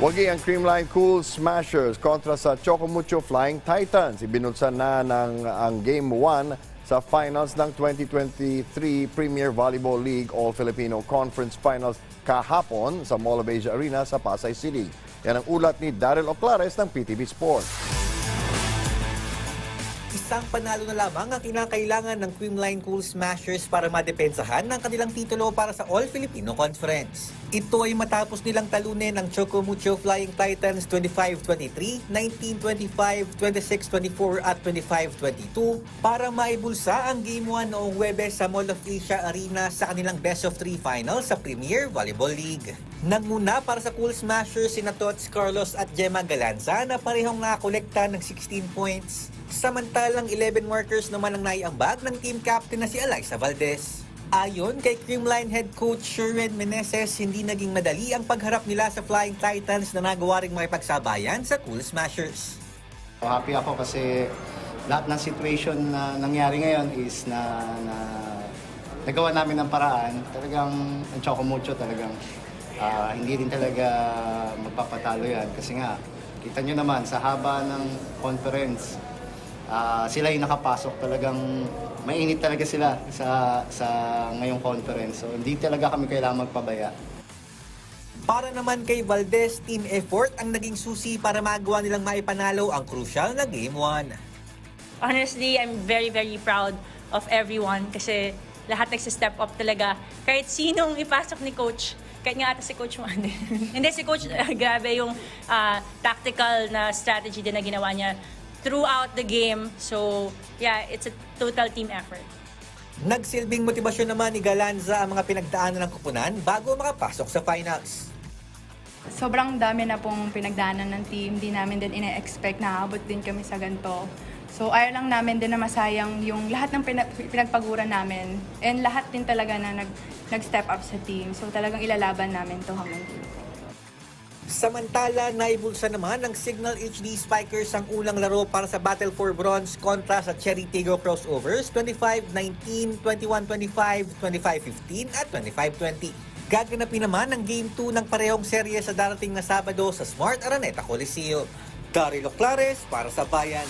Wagi ang Creamline Cool Smashers kontra sa Chocomucho Flying Titans. Ibinunsan na ang Game 1 sa finals ng 2023 Premier Volleyball League All-Filipino Conference Finals kahapon sa Mall of Asia Arena sa Pasay City. Yan ang ulat ni Daryl Oclares ng PTV Sports. Isang panalo na lamang ang kinakailangan ng Creamline Cool Smashers para madepensahan ng kanilang titulo para sa All-Filipino Conference. Ito ay matapos nilang talunin ang Chocomucho Flying Titans 25-23, 19-25, 26-24 at 25-22 para maibulsa ang Game 1 noong Huwebes sa Mall of Asia Arena sa kanilang Best of 3 Finals sa Premier Volleyball League. Nanguna para sa Cool Smashers sina Tots Carlos at Gemma Galanza na parehong nakakolekta ng 16 points. Samantalang 11 markers naman ang naiambag ng team captain na si Alyssa Valdez. Ayon kay Creamline head coach Sherwin Meneses, hindi naging madali ang pagharap nila sa Flying Titans na nagawa ring makipagsabayan sa Cool Smashers. Happy ako kasi lahat ng situation na nangyari ngayon is na nagawa namin ng paraan. Talagang ang Chocomucho talagang hindi rin talaga magpapatalo yan. Kasi nga, kita nyo naman sa haba ng conference, sila yung nakapasok, talagang mainit talaga sila sa ngayong conference. So hindi talaga kami kailangan magpabaya. Para naman kay Valdez, team effort ang naging susi para magawa nilang maipanalo ang crucial na Game 1. Honestly, I'm very proud of everyone kasi lahat nagsi-step up talaga. Kahit sinong ipasok ni Coach, kahit nga ata si Coach Juan. Hindi, si Coach, grabe yung tactical na strategy din na ginawa niya throughout the game. So, yeah, it's a total team effort. Nagsilbing motibasyon naman ni Galanza ang mga pinagdaanan ng kupunan bago makapasok sa finals. Sobrang dami na pong pinagdaanan ng team. Di namin din ina-expect na aabot din kami sa ganito. So, ayaw lang namin din na masayang yung lahat ng pinagpaguran namin. And lahat din talaga na nag-step up sa team. So, talagang ilalaban namin to hanggang dulo. Samantala, naibulsa naman ng Signal HD Spikers ang unang laro para sa Battle for Bronze kontra sa Cherry Tigo Crossovers 25-19, 21-25, 25-15 at 25-20. Gaganapin naman ang Game 2 ng parehong serye sa darating na Sabado sa Smart Araneta Coliseum. Daryl Oclares para sa Bayan.